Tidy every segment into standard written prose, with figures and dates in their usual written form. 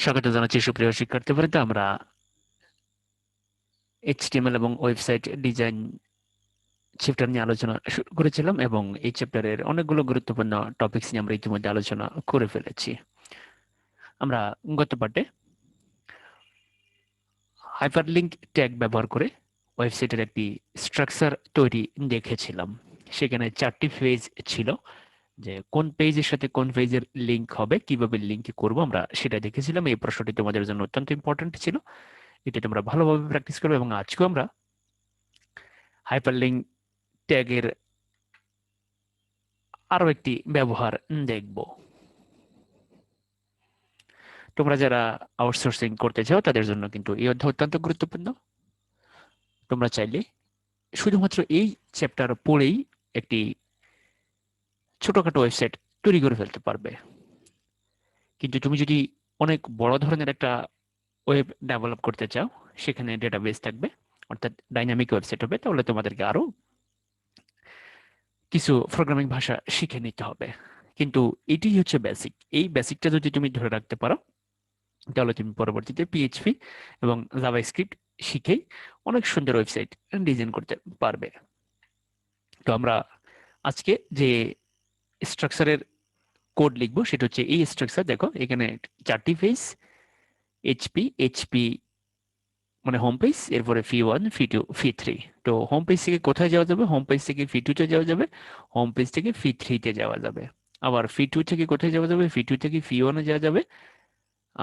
স্বাগত জানাচ্ছি সুপ্রিয় শিক্ষার্থীবৃন্দ। আমরা এইচটিএমএল এবং ওয়েবসাইট ডিজাইন চ্যাপ্টার নিয়ে আলোচনা শুরু করেছিলাম এবং এই চ্যাপ্টারের অনেকগুলো গুরুত্বপূর্ণ টপিকস নিয়ে আমরা ইতিমধ্যে আলোচনা করে ফেলেছি। আমরা গত পার্টে হাইপারলিংক ট্যাগ ব্যবহার করে ওয়েবসাইটের একটি স্ট্রাকচার তৈরি দেখেছিলাম। সেখানে 4টি ফেজ ছিল, যে কোন পেজের সাথে কোন পেজের লিংক হবে, কিভাবে লিংক করব আমরা সেটা দেখেছিলাম। এই প্রশ্নটি তোমাদের জন্য অত্যন্ত ইম্পর্টেন্ট ছিল, এটা তোমরা ভালোভাবে প্র্যাকটিস করবে এবং আজকেও আমরা হাইপারলিংক ট্যাগের আরো একটি ব্যবহার দেখব। তোমরা যারা আউটসোর্সিং করতে চাও তাদের জন্য কিন্তু এই অধ্যায় অত্যন্ত গুরুত্বপূর্ণ। তোমরা চাইলে শুধুমাত্র এই চ্যাপ্টার পড়েই একটি ছোটখাটো ওয়েবসাইট তৈরি করে ফেলতে পারবে, কিন্তু তুমি যদি অনেক বড় ধরনের একটা ওয়েব ডেভেলপ করতে চাও, সেখানে ডেটাবেস থাকবে, অর্থাৎ ডাইনামিক ওয়েবসাইট হবে, তাহলে তোমাদেরকে আরো কিছু প্রোগ্রামিং ভাষা শিখে নিতে হবে। কিন্তু এটি হচ্ছে বেসিক। এই বেসিকটা যদি তুমি ধরে রাখতে পারো, তাহলে তুমি পরবর্তীতে পিএইচপি এবং জাভাস্ক্রিপ্ট শিখেই অনেক সুন্দর ওয়েবসাইট ডিজাইন করতে পারবে। তো আমরা আজকে যে স্ট্রাকচারের কোড লিখবো সেটা হচ্ছে এই স্ট্রাকচার। দেখো এখানে 4টি পেজ, এইচপি মানে হোম পেজ, এরপরে ফি1, ফি2, ফি3। তো হোম পেজ থেকে কোথায় যাওয়া যাবে? হোম পেজ থেকে ফি2তে যাওয়া যাবে, হোম পেজ থেকে ফি3তে যাওয়া যাবে, আবার ফি2 থেকে কোথায় যাওয়া যাবে? ফি2 থেকে ফি1এ যাওয়া যাবে,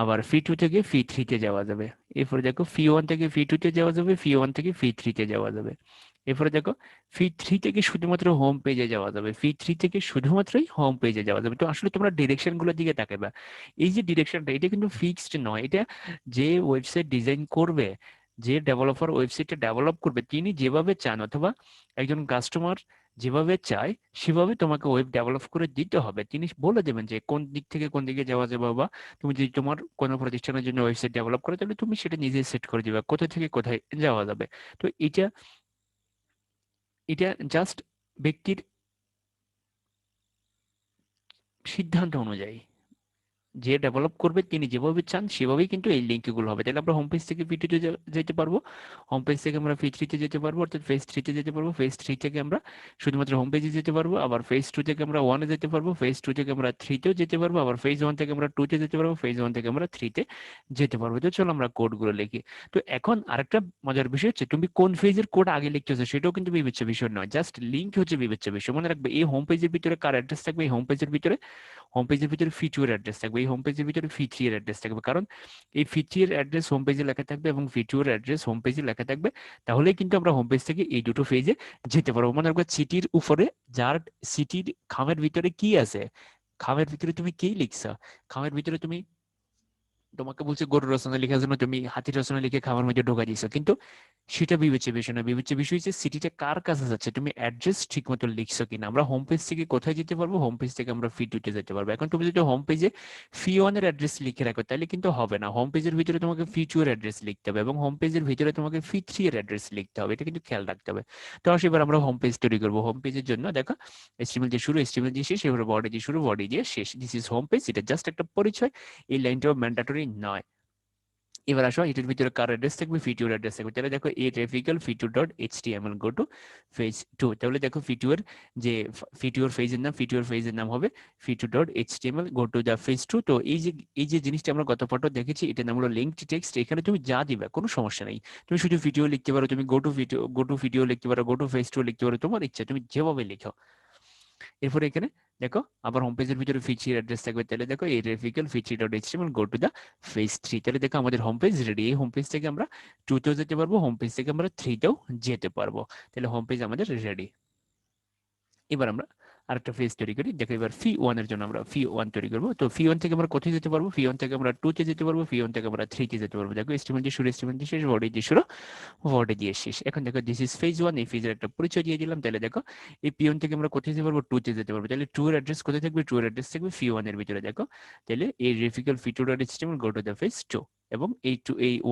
আবার ফি2 থেকে ফি3তে যাওয়া যাবে। এরপরে দেখো ফি1 থেকে ফি2তে যাওয়া যাবে, ফি1 থেকে ফি3তে যাওয়া যাবে। এরপরে দেখো ফি3 থেকে শুধুমাত্র হোম পেজে যাওয়া যাবে, ফি3 থেকে শুধুমাত্রই হোম পেজে যাওয়া যাবে। তো আসলে তোমরা ডিরেকশন গুলোর দিকে তাকাবে। এই যে ডিরেকশনটা, এটা কিন্তু ফিক্সড নয়। এটা যে ওয়েবসাইট ডিজাইন করবে, যে ডেভেলপার ওয়েবসাইটটা ডেভেলপ করবে, তিনি যেভাবে চান অথবা একজন কাস্টমার যেভাবে চায় সেভাবে তোমাকে ওয়েব ডেভেলপ করে দিতে হবে। তিনি বলে দেবেন যে কোন দিক থেকে কোন দিকে যাওয়া যাবে, বা তুমি যদি তোমার কোনো প্রতিষ্ঠানের জন্য ওয়েবসাইট ডেভেলপ করো, তাহলে তুমি সেটা নিজে সেট করে দিবে কোথা থেকে কোথায় যাওয়া যাবে। তো এটা এটা জাস্ট ব্যক্তির সিদ্ধান্ত অনুযায়ী, যে ডেভেলপ করবে তিনি যেভাবে চান সেভাবেই কিন্তু এই লিঙ্কগুলো হবে। তাহলে আমরা হোম পেজ থেকে ফি2তে যেতে পারবো, হোম পেজ থেকে আমরা ফি3তে যেতে পারবো, অর্থাৎ ফেজ 3তে যেতে পারবো, ফেজ 3 থেকে আমরা শুধুমাত্র হোম পেজে যেতে পারবো, আবার ফেজ 2 থেকে আমরা 1-এ যেতে পারবো, ফেজ 2 থেকে আমরা 3তেও যেতে পারবো, আবার ফেজ 1 থেকে আমরা 2-তে যেতে পারবো, ফেজ 1 থেকে আমরা 3-তে যেতে পারবো। তো চলো আমরা কোডগুলো লিখি। তো এখন আরেকটা মজার বিষয় হচ্ছে, তুমি কোন ফেজের কোড আগে লিখতেছো সেটাও কিন্তু বিবেচ্য বিষয় নয়, জাস্ট লিঙ্ক হচ্ছে বিবেচ্য বিষয়। মনে রাখবে এই হোম পেজের ভিতরে কার অ্যাড্রেস থাকবে? এই হোম পেজের ভিতরে ফি2 এর অ্যাড্রেস থাকবে, এই হোম পেজের ভিতরে ফি3 এর অ্যাড্রেস থাকবে, কারণ এই ফি3 এর অ্যাড্রেস হোম পেজে লেখা থাকবে এবং ফি2 এর অ্যাড্রেস হোম পেজে লেখা থাকবে। তাহলেই কিন্তু আমরা হোম পেজ থেকে এই দুটো পেজে যেতে পারবো। মনে রাখবে সিটির উপরে, যার সিটির খামের ভিতরে কি আছে, খামের ভিতরে তুমি কি লিখছো, খামের ভিতরে তুমি, তোমাকে বলছে গরুর রচনা লেখার জন্য, তুমি হাতির রচনা লিখে খামার মধ্যে ঢোকা দিয়েছো, কিন্তু সেটা বিবেচ্য বিষয় না। বিবেচ্য বিষয় হচ্ছে সিটিটা কার কাছে যাচ্ছে, তুমি অ্যাড্রেস ঠিক মতো লিখছো কিনা। আমরা হোম পেজ থেকে কোথায় যেতে পারবো? হোম পেজ থেকে আমরা ফি2তে যেতে পারবো। এখন তুমি যদি হোম পেজে ফি1 এর অ্যাড্রেস লিখে রাখো, তাহলে কিন্তু হবে না। হোম পেজের ভিতরে তোমাকে ফি2 এর অ্যাড্রেস লিখতে হবে এবং হোম পেজের ভিতরে তোমাকে ফি3 এর অ্যাড্রেস লিখতে হবে, এটা কিন্তু খেয়াল রাখতে হবে। তো আসলে এবার আমরা হোম পেজ তৈরি করবো। হোম পেজের জন্য দেখো এচটিএমএল দিয়ে শুরু, এচটিএমএল দিয়ে শেষ, এবার বডি দিয়ে শুরু, বডি দিয়ে শেষ। This is home page. এটা জাস্ট একটা পরিচয়, এই লাইনটাও ম্যান্ডেটরি নয়। এবার আসো এটার ভিতরে কার অ্যাড্রেস থাকবে? ফি2 এর অ্যাড্রেস থাকবে। তাহলে দেখো এ ট্রাফিক্যাল ফি2 dot HTML go to page 2। তাহলে দেখো ফি2 এর যে ফি2 এর ফেজের নাম, ফি2 এর ফেজের নাম হবে ফি2 dot HTML go to the page 2। তো এই যে জিনিসটা আমরা গত পাঠে দেখেছি, এটার নাম হলো লিঙ্কড টেক্সট। এখানে তুমি যা দিবে কোনো সমস্যা নেই, তুমি শুধু ভিডিও লিখতে পারো, তুমি গো টু ভিডিও লিখতে পারো, গো টু ফেজ 2 লিখতে পারো, তোমার ইচ্ছা, তুমি যেভাবে লিখো। এরপরে এখানে দেখো আবার হোম পেজের ভিতরে ফিচির অ্যাড্রেস থাকবে। তাহলে দেখো এই রেফিক্যাল ফিচি dot HTML go to the page 3। তাহলে দেখো আমাদের হোম পেজ রেডি। এই হোম পেজ থেকে আমরা 2তেও যেতে পারবো, হোম পেজ থেকে আমরা 3তেও যেতে পারবো। তাহলে হোম পেজ আমাদের রেডি। এবার আমরা আরেকটা ফেজ তৈরি করি। দেখো এবার ফি1 এর জন্য আমরা ফি1 তৈরি করবো। তো ফি1 থেকে আমরা কোথায় যেতে পারবো? ফি1 থেকে আমরা 2তে যেতে পারবো, ফি1 থেকে আমরা 3তে যেতে পারবো। দেখো এস্টিমেট দিয়ে শুরু, এস্টিমেট দিয়ে শেষ, বডি দিয়ে শুরু, ওয়ার্ডে দিয়ে শেষ। এখন দেখো দিস ইজ ফেজ 1। এই ফেজের একটা পরিচয় দিয়ে দিলাম। তাহলে দেখো এই পিওন থেকে আমরা কোথায় যেতে পারবো? 2তে যেতে পারবো। তাহলে 2 এর অ্যাড্রেস কোথায় থাকবে? 2 এর অ্যাড্রেস থাকবে ফি1 এর ভিতরে। দেখো তাহলে এই রেফিক্যাল ফি2 dot HTML go to the page 2, এবং এই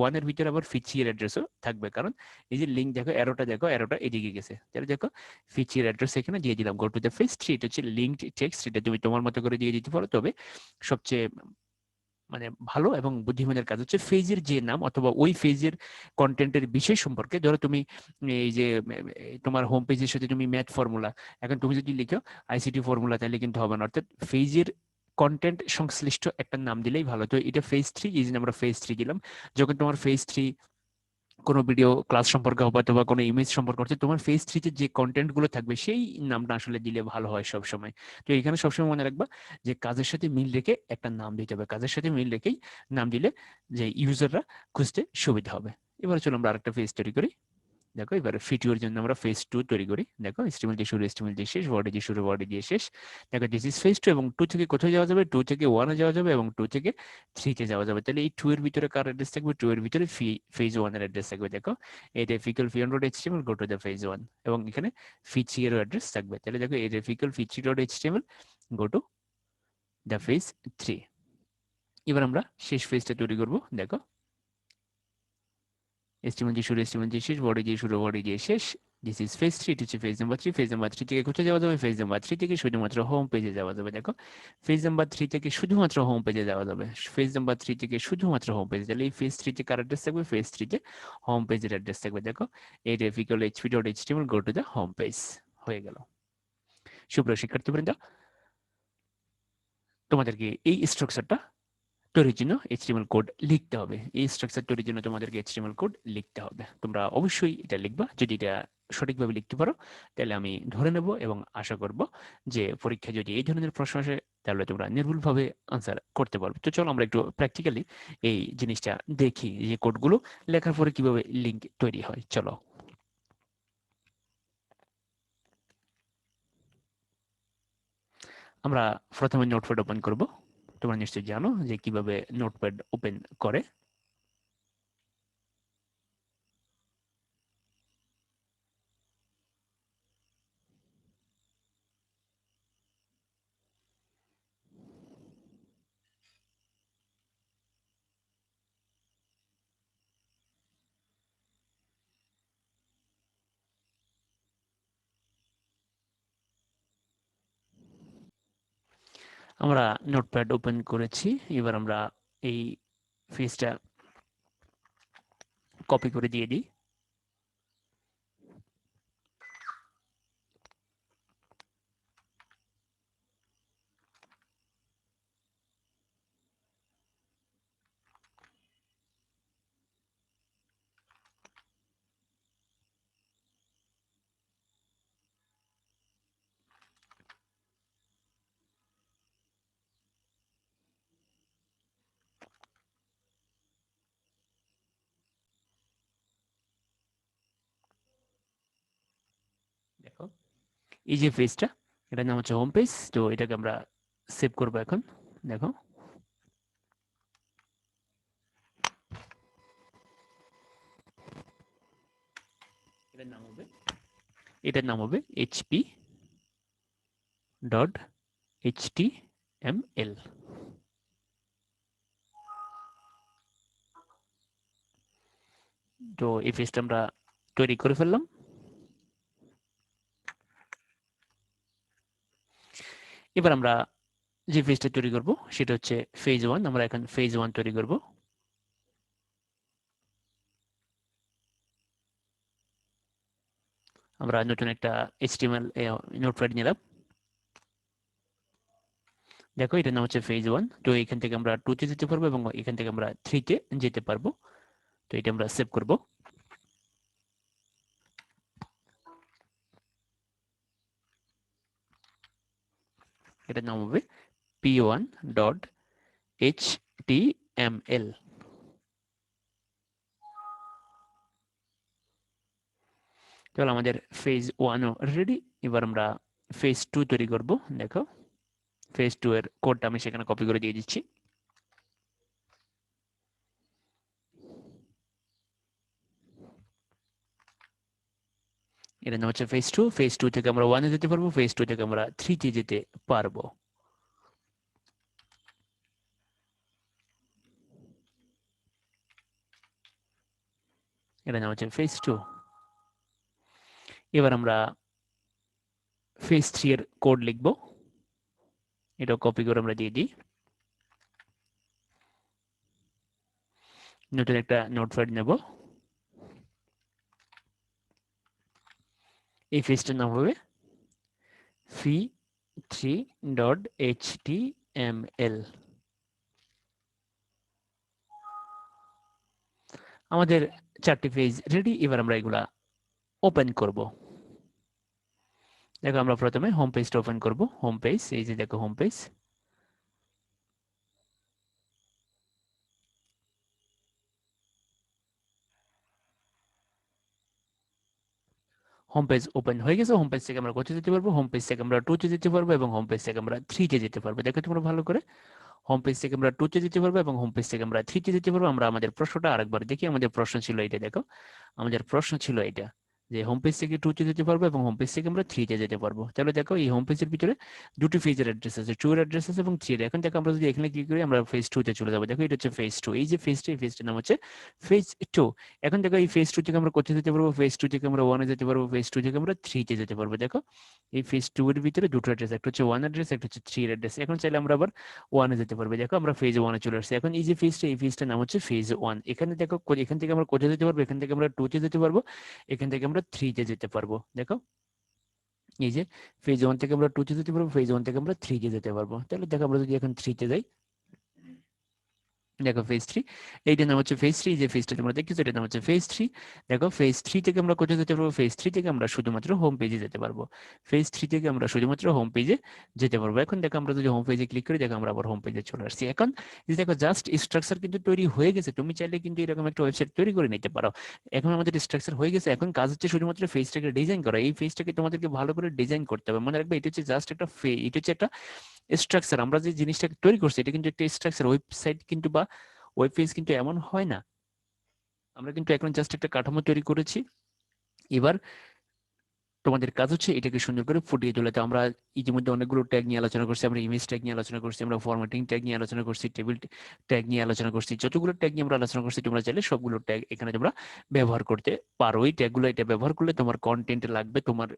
1 এর ভিতরে আবার ফি3 এর অ্যাড্রেসও থাকবে, কারণ এই যে লিঙ্ক দেখো অ্যারোটা এদিকে গেছে। তাহলে দেখো ফি3 এর অ্যাড্রেস এখানে দিয়ে দিলাম, গো টু দ্য ফেজ 3। এটা হচ্ছে লিঙ্কড টেক্সট, এটা তুমি তোমার মতো করে দিয়ে দিতে পারো। তবে সবচেয়ে মানে ভালো এবং বুদ্ধিমানের কাজ হচ্ছে ফেজের যে নাম অথবা ওই ফেজের কন্টেন্টের বিষয় সম্পর্কে, ধরো তুমি এই যে তোমার হোম পেজের সাথে তুমি ম্যাথ ফর্মুলা, এখন তুমি যদি লিখো আইসিটি ফর্মুলা তাহলে কিন্তু হবে না, অর্থাৎ ফেজের কন্টেন্ট সংশ্লিষ্ট একটা নাম দিলেই ভালো। তো এটা ফেজ 3, এই জন্য আমরা ফেজ 3 দিলাম। যখন তোমার ফেজ 3 কোনো ভিডিও ক্লাস সম্পর্কে হবে অথবা কোনো ইমেজ সম্পর্কে হচ্ছে, তোমার ফেজ 3-তে যে কন্টেন্ট গুলো থাকবে সেই নামটা আসলে দিলে ভালো হয় সব সময়। তো এখানে সবসময় মনে রাখবা যে কাজের সাথে মিল রেখে একটা নাম দিতে হবে, কাজের সাথে মিল রেখেই নাম দিলে যে ইউজাররা খুঁজতে সুবিধা হবে। এবার চলো আমরা আরেকটা ফেজ তৈরি করি। দেখো এবার ভিডিওর জন্য আমরা ফেজ 2 তৈরি করি। দেখো HTML দিয়ে শুরু, HTML দিয়ে শেষ, বডি দিয়ে শুরু, বডি দিয়ে শেষ। দেখো দিস ইজ ফেজ 2, এবং 2 থেকে কোথায় যাওয়া যাবে, 2 থেকে 1-এ যাওয়া যাবে এবং 2 থেকে 3-তে যাওয়া যাবে। তাহলে এই 2 এর ভিতরে কার অ্যাড্রেস থাকবে, 2 এর ভিতরে ফেজ 1 এর অ্যাড্রেস থাকবে। দেখো এই রেফিকল fee1.html go to the phase 1, এবং এখানে ফি3 এর অ্যাড্রেস থাকবে। তাহলে দেখো এই রেফিকল fee3.html go to the phase 3। এবার আমরা শেষ ফেজটা তৈরি করব। দেখো HTML দিয়ে শুরু, HTML দিয়ে শেষ, বডি দিয়ে শুরু, বডি দিয়ে শেষ। দিস ইজ ফেজ 3, এটা হচ্ছে ফেজ নাম্বার 3। ফেজ নাম্বার 3 থেকে কোথায় যাওয়া যাবে, ফেজ নাম্বার 3 থেকে শুধুমাত্র হোম পেজে যাওয়া যাবে। দেখো ফেজ নাম্বার 3 থেকে শুধুমাত্র হোম পেজে যাওয়া যাবে, ফেজ নাম্বার 3 থেকে শুধুমাত্র হোম পেজ। তাহলে এই ফেজ 3-তে কার অ্যাড্রেস থাকবে, ফেজ 3-তে হোম পেজের অ্যাড্রেস থাকবে। দেখো এই রেফিকল hp.html go to the home page হয়ে গেল। সুপ্রিয় শিক্ষার্থীবৃন্দ, তোমাদেরকে এই স্ট্রাকচারটা তৈরির জন্য এইচটিএমএল কোড লিখতে হবে। এই স্ট্রাকচার তৈরির জন্য তোমাদেরকে এইচটিএমএল কোড লিখতে হবে। তোমরা অবশ্যই এটা লিখবা। যদি এটা সঠিকভাবে লিখতে পারো তাহলে আমি ধরে নেব এবং আশা করব যে পরীক্ষায় যদি এই ধরনের প্রশ্ন আসে তাহলে তোমরা নির্ভুলভাবে আনসার করতে পারবে। তো চলো আমরা একটু প্র্যাকটিক্যালি এই জিনিসটা দেখি যে কোডগুলো লেখার পরে কিভাবে লিঙ্ক তৈরি হয়। চলো আমরা প্রথমে নোটপ্যাড ওপেন করব। তোমরা নিশ্চয়ই জানো যে কিভাবে নোটপ্যাড ওপেন করে। আমরা নোটপ্যাড ওপেন করেছি। এবার আমরা এই ফেজটা কপি করে দিয়ে দিই। দেখো এই যে পেজটা, এটার নাম হচ্ছে হোম পেজ। তো এটাকে আমরা সেভ করবো এখন। দেখো এটার নাম হবে hp.html। তো এই পেজটা আমরা তৈরি করে ফেললাম। এবার আমরা যে পেজটা তৈরি করব সেটা হচ্ছে ফেজ 1। আমরা এখন ফেজ 1 তৈরি করব। আমরা নতুন একটা HTML নোটপ্যাড নিলাম। দেখো এটার নাম হচ্ছে ফেজ 1। তো এখান থেকে আমরা 2-তে যেতে পারবো এবং এখান থেকে আমরা 3-তে যেতে পারবো। তো এটা আমরা সেভ করব। এটার নাম হবে p1.html। তাহলে আমাদের ফেজ 1ও রেডি। এবার আমরা ফেজ 2 তৈরি করব। দেখো ফেজ 2 এর কোডটা আমি সেখানে কপি করে দিয়ে দিচ্ছি। এটার নাম হচ্ছে ফেজ 2। ফেজ 2 থেকে আমরা 1-এ যেতে পারবো, ফেজ 2 থেকে আমরা 3-তে যেতে পারবো। এটার নাম হচ্ছে ফেজ 2। এবার আমরা ফেজ 3 এর কোড লিখবো। এটা কপি করে আমরা দিয়ে দিই। নতুন একটা নোটপ্যাড নেব, এই পেজটার নাম হবে v3.html। আমাদের 4টি পেজ রেডি। এবার আমরা এগুলা ওপেন করব। দেখো আমরা প্রথমে হোম পেজটা ওপেন করব। হোম পেজ, এই যে দেখো home page. Home page open হয়ে গেছে। হোম পেজ থেকে আমরা কোথায় যেতে পারবো? হোম পেজ থেকে আমরা 2 তে যেতে পারবো এবং হোম পেজ থেকে আমরা 3 তে যেতে পারবো। দেখো তোমরা ভালো করে, হোম পেজ থেকে আমরা 2 তে যেতে পারবো এবং হোম পেজ থেকে আমরা 3 তে যেতে পারবো। আমরা আমাদের প্রশ্নটা আরেকবার দেখি। আমাদের প্রশ্ন ছিল এটা, দেখো আমাদের প্রশ্ন ছিল এটা, যে হোম পেজ থেকে 2 তে যেতে পারবো এবং হোম পেজ থেকে আমরা 3 তে যেতে পারবো। তাহলে দেখো এই হোম পেজের ভিতরে দুটি পেজের অ্যাড্রেস আছে, 2 এর অ্যাড্রেস আছে এবং 3 এর। এখন দেখো আমরা যদি এখানে ক্লিক করি আমরা ফেজ 2 তে চলে যাবো। দেখো এটা হচ্ছে ফেজ 2। এই যে ফেজটা, এই ফেজটার নাম হচ্ছে ফেজ 2। এখন দেখো এই ফেজ 2 থেকে আমরা কোথায় যেতে পারবো? ফেজ 2 থেকে আমরা 1 এ যেতে পারবো, ফেজ 2 থেকে আমরা 3 তে যেতে পারবো। দেখো এই ফেজ 2 এর ভিতরে দুটো অ্যাড্রেস, একটা হচ্ছে 1 অ্যাড্রেস, একটা হচ্ছে 3 এর অ্যাড্রেস। এখন চাইলে আমরা আবার 1 এ যেতে পারবো। দেখো আমরা ফেজ 1 এ চলে আসছি। এখন এই যে ফেজটা, এই ফেজটার নাম হচ্ছে ফেজ 1। এখানে দেখো এখান থেকে আমরা কোথায় যেতে পারবো? এখান থেকে আমরা 2 তে যেতে পারবো, এখান থেকে আমরা 3 তে যেতে পারবো। দেখো এই যে ফেজ 1 থেকে আমরা 2 তে যেতে পারবো, ফেজ 1 থেকে আমরা 3 তে যেতে পারবো। তাহলে দেখো আমরা যদি এখন 3 তে যাই, দেখো ফেজ 3, এইটার নাম হচ্ছে ফেজ 3। যে ফেজটা তোমরা দেখতেছো এটার নাম হচ্ছে ফেজ 3। দেখো ফেজ 3 থেকে আমরা কোথায় যেতে পারবো? ফেজ 3 থেকে আমরা শুধুমাত্র হোম পেজে যেতে পারবো। ফেজ 3 থেকে আমরা শুধুমাত্র হোম পেজে যেতে পারবো। এখন দেখো আমরা যদি হোম পেজে ক্লিক করি, দেখো আমরা আবার হোম পেজে চলে আসছি। এখন এই যে দেখো জাস্ট স্ট্রাকচার কিন্তু তৈরি হয়ে গেছে। তুমি চাইলে কিন্তু এরকম একটা ওয়েবসাইট তৈরি করে নিতে পারো। এখন আমাদের স্ট্রাকচার হয়ে গেছে, এখন কাজ হচ্ছে শুধুমাত্র পেজটাকে ডিজাইন করা। এই পেজটাকে তোমাদেরকে ভালো করে ডিজাইন করতে হবে। মনে রাখবে এটা হচ্ছে জাস্ট একটা এটা হচ্ছে একটা স্ট্রাকচার। আমরা যে জিনিসটাকে তৈরি করছি এটা কিন্তু একটা স্ট্রাকচার। ওয়েবসাইট কিন্তু বা ওয়েব পেজ কিন্তু এমন হয় না। আমরা কিন্তু এখন জাস্ট একটা কাঠামো তৈরি করেছি। এবার তোমাদের কাজ হচ্ছে এটাকে সুন্দর করে ফুটিয়ে তোলা। তো আমরা ইতিমধ্যে অনেকগুলো ট্যাগ নিয়ে আলোচনা করছি, আমরা ইমেজ ট্যাগ নিয়ে আলোচনা করছি, আমরা ফরম্যাটিং ট্যাগ নিয়ে আলোচনা করছি, টেবিল ট্যাগ নিয়ে আলোচনা করছি। যতগুলো ট্যাগ নিয়ে আমরা আলোচনা করছি তোমরা চাইলে সবগুলো ট্যাগ এখানে তোমরা ব্যবহার করতে পারো। এই ট্যাগগুলো এটা ব্যবহার করলে তোমার কন্টেন্ট লাগবে, তোমার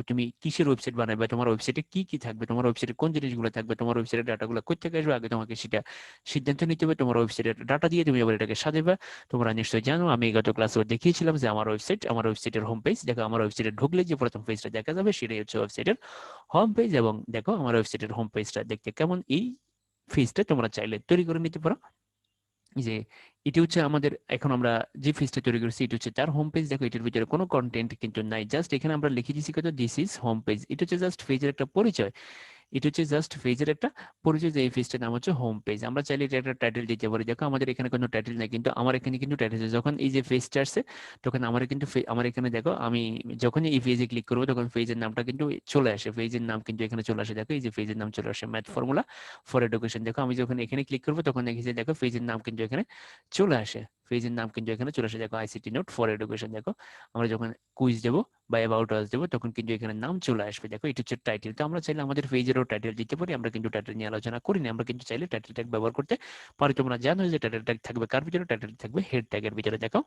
তুমি কিসের ওয়েবসাইট বানাবে, তোমার ওয়েবসাইটে কি কি থাকবে, তোমার ওয়েবসাইটে কোন জিনিসগুলো থাকবে, তোমার ওয়েবসাইটের ডাটাগুলো কোথা থেকে আসবে, আগে তোমাকে সেটা সিদ্ধান্ত নিতে হবে। তোমার ওয়েবসাইটের ডাটা দিয়ে তুমি আবার এটাকে সাজাবে। তোমরা নিশ্চয়ই জানো, আমি গত ক্লাসে দেখিয়েছিলাম যে আমার ওয়েবসাইটের হোম পেজ। দেখো আমার ওয়েবসাইটে ঢুকলে যে প্রথম পেজটা দেখা যাবে সেটাই হচ্ছে ওয়েবসাইটের হোম পেজ। এবং দেখো আমার ওয়েবসাইটের হোম পেজটা দেখতে কেমন, এই পেজটা তোমরা চাইলে তৈরি করে নিতে পারো। যে এটি হচ্ছে আমাদের, এখন আমরা যে পেজটা তৈরি করেছি এটি হচ্ছে তার হোম পেজ। দেখো এটার ভিতরে কোনো কন্টেন্ট কিন্তু নাই, জাস্ট এখানে আমরা লিখে দিচ্ছি কত, দিস ইজ হোম পেজ। এটা হচ্ছে জাস্ট পেজের একটা পরিচয়। এটা হচ্ছে জাস্ট পেজের একটা পরিচয়, যে এই পেজটার নাম হচ্ছে হোম পেজ। আমরা চাইলে এটা একটা টাইটেল দিতে পারি। দেখো আমাদের এখানে কোনো টাইটেল নেই, কিন্তু আমার এখানে কিন্তু টাইটেল আছে। যখন এই যে পেজটা আসছে তখন আমার কিন্তু আমার এখানে দেখো, আমি যখনই এই পেজে ক্লিক করবো তখন পেজের নামটা কিন্তু চলে আসে। পেজের নাম কিন্তু এখানে চলে আসে। দেখো এই যে পেজের নাম চলে আসে, ম্যাথ ফর্মুলা ফর এডুকেশন। দেখো আমি যখন এখানে ক্লিক করবো তখন দেখি যে দেখো পেজের নাম কিন্তু এখানে চলে আসে। পেজের নাম কিন্তু এখানে চলে আসে। দেখো আইসিটি নোট ফর এডুকেশন। দেখো আমরা যখন কুইজ দেবো বা অ্যাবাউট আস দেবো তখন কিন্তু এখানে নাম চলে আসবে। দেখো এটা হচ্ছে টাইটেল। তো আমরা চাইলে আমাদের পেজেরও টাইটেল দিতে পারি। আমরা কিন্তু টাইটেল নিয়ে আলোচনা করিনি, আমরা কিন্তু চাইলে টাইটেল ট্যাগ ব্যবহার করতে পারি। তোমরা জানো যে টাইটেল ট্যাগ থাকবে কার ভিতরে? টাইটেল থাকবে হেড ট্যাগের ভিতরে। দেখো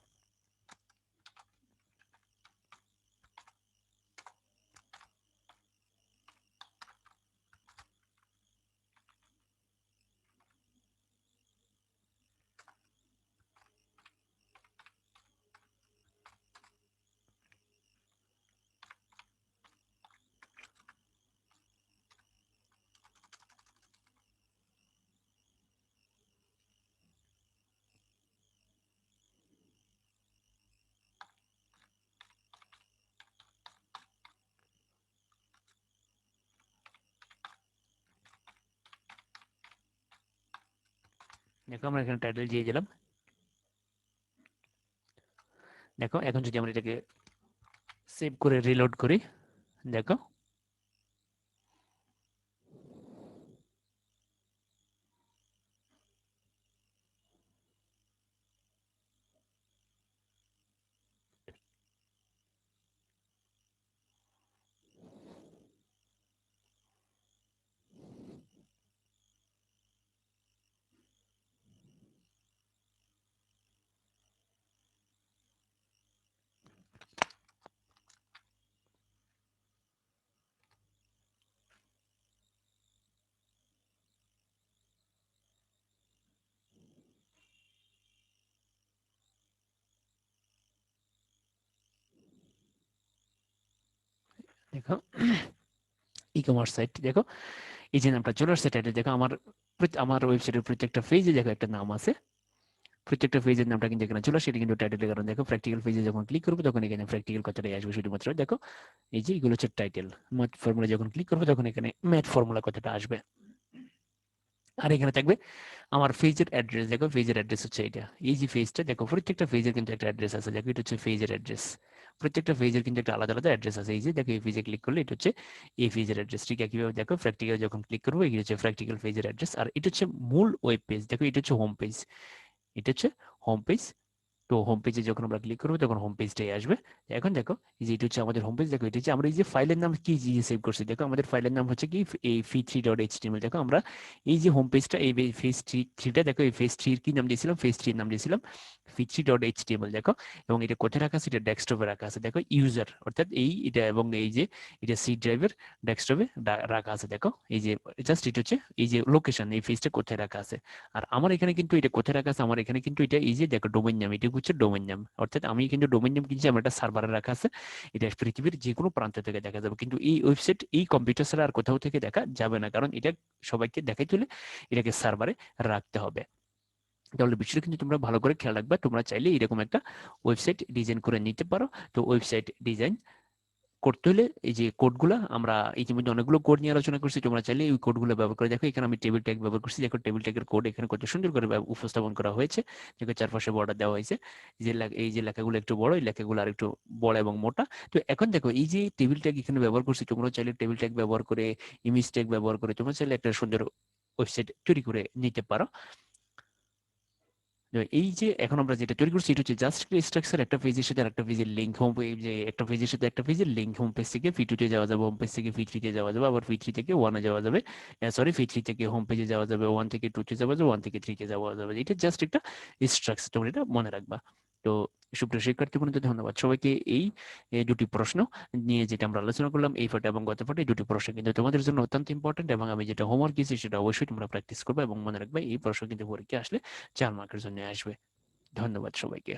দেখো আমরা এখানে টাইটেল দিয়ে দিলাম। দেখো এখন যদি আমরা এটাকে সেভ করে রিলোড করি, দেখো দেখো ই কমার্স সাইট, দেখো এই যে নামটা চলে আসছে টাইটেল, দেখো আমার আমার ওয়েবসাইটের প্রত্যেকটা পেজে দেখো একটা নাম আছে, প্রত্যেকটা পেজের নামটা কিন্তু এখানে চলে আসে, এটা কিন্তু টাইটেলের কারণ। দেখো প্র্যাকটিক্যাল পেজে যখন ক্লিক করবো তখন এখানে প্র্যাকটিক্যাল কথাটাই আসবে শুধুমাত্র। দেখো এই যে এগুলো হচ্ছে টাইটেল, ম্যাথ ফর্মুলা যখন ক্লিক করবো তখন এখানে ম্যাথ ফর্মুলা কথাটা আসবে। আর এখানে থাকবে আমার পেজের অ্যাড্রেস, দেখো পেজের অ্যাড্রেস হচ্ছে এটা, এই যে পেজটা দেখো প্রত্যেকটা পেজের কিন্তু একটা অ্যাড্রেস আছে, দেখো এটা হচ্ছে পেজের অ্যাড্রেস, প্রত্যেকটা পেজের কিন্তু একটা আলাদা আলাদা অ্যাড্রেস আছে। এই যে দেখো এই পেজে ক্লিক করলে এটা হচ্ছে এই পেজের অ্যাড্রেস, ঠিক একইভাবে দেখো প্র্যাকটিক্যাল যখন ক্লিক করবো এটা হচ্ছে প্র্যাকটিক্যাল পেজের অ্যাড্রেস। আর এটা হচ্ছে মূল ওয়েব পেজ, দেখো এটা হচ্ছে হোম পেজ, এটা হচ্ছে হোম পেজ। তো হোম পেজে যখন আমরা ক্লিক করবো তখন হোম পেজটাই আসবে। এখন দেখো এই যে এটা হচ্ছে আমাদের হোম পেজ, দেখো এটা হচ্ছে আমরা এই যে ফাইলের নাম কি সেভ করছি, দেখো আমাদের ফাইলের নাম হচ্ছে কি এই ফি3.html। দেখো আমরা এই যে হোম পেজটা এই ফেজ থ্রিটা, দেখো এই ফেজ থ্রির কি নাম দিয়েছিলাম, ফেজ থ্রির নাম দিয়েছিলাম ফি3.html। দেখো এবং এটা কোথায় রাখা আছে, এটা ডেস্কটপে রাখা আছে, দেখো ইউজার অর্থাৎ এই এটা, এবং এই যে এটা সি ড্রাইভের ডেস্কটপে রাখা আছে। দেখো এই যে জাস্ট এটা হচ্ছে এই যে লোকেশন, এই পেজটা কোথায় রাখা আছে। আর আমার এখানে কিন্তু এটা কোথায় রাখা আছে, আমার এখানে কিন্তু এটা এই যে দেখো ডোমেইন নাম, এটা হচ্ছে ডোমেইন নাম, অর্থাৎ আমি কিন্তু ডোমেইন নাম কিনছি, আমার একটা সার্ভারে রাখা আছে, এটা পৃথিবীর যে কোনো প্রান্ত থেকে দেখা যাবে, কিন্তু এই ওয়েবসাইট এই কম্পিউটার ছাড়া আর কোথাও থেকে দেখা যাবে না, কারণ এটা সবাইকে দেখাই তুলে এটাকে সার্ভারে রাখতে হবে। তাহলে বিষয়টা কিন্তু তোমরা ভালো করে খেয়াল রাখবে, তোমরা চাইলে এরকম একটা ওয়েবসাইট ডিজাইন করে নিতে পারো। তো ওয়েবসাইট ডিজাইন করতে হলে এই যে কোডগুলো আমরা ইতিমধ্যে অনেকগুলো কোড নিয়ে আলোচনা করছি, তোমরা চাইলে এই কোডগুলো ব্যবহার করে দেখো। এখানে আমি টেবিল ট্যাগ ব্যবহার করছি, দেখো টেবিল ট্যাগের কোড এখানে কত সুন্দর করে উপস্থাপন করা হয়েছে, দেখো চারপাশে বর্ডার দেওয়া হয়েছে, যে এই যে লেখাগুলো একটু বড়, এই লেখাগুলো আর একটু বড় এবং মোটা। তো এখন দেখো এই যে টেবিল ট্যাগ এখানে ব্যবহার করছি, তোমরা চাইলে টেবিল ট্যাগ ব্যবহার করে, ইমেজ ট্যাগ ব্যবহার করে তোমরা চাইলে একটা সুন্দর ওয়েবসাইট তৈরি করে নিতে পারো। এই যে এখন আমরা যেটা তৈরি করছি এটা হচ্ছে জাস্ট স্ট্রাকচার, একটা পেজের সাথে একটা পেজের লিঙ্ক, হোম পেজে একটা পেজের সাথে একটা পেজের লিঙ্ক, হোম পেজ থেকে ফি2 তে যাওয়া যাবে, হোম পেজ থেকে ফি3 তে যাওয়া যাবে, আবার ফি3 থেকে ওয়ানে যাওয়া যাবে, সরি ফি3 থেকে হোম পেজে যাওয়া যাবে, ওয়ান থেকে টু তে যাওয়া যাবে, ওয়ান থেকে 3 তে যাওয়া যাবে। এটা জাস্ট একটা স্ট্রাকচার, তোমরা এটা মনে রাখবা। তো সুপ্রিয় শিক্ষার্থী বন্ধুদের ধন্যবাদ সবাইকে। এই দুটি প্রশ্ন নিয়ে যেটা আমরা আলোচনা করলাম, এই পার্টে এবং গত পার্টে, এই দুটি প্রশ্ন কিন্তু তোমাদের জন্য অত্যন্ত ইম্পর্টেন্ট, এবং আমি যেটা হোমওয়ার্ক দিয়েছি সেটা অবশ্যই তোমরা প্র্যাকটিস করবে এবং মনে রাখবে, এই প্রশ্ন কিন্তু পরীক্ষা আসলে 4 মার্কের জন্য আসবে। ধন্যবাদ সবাইকে।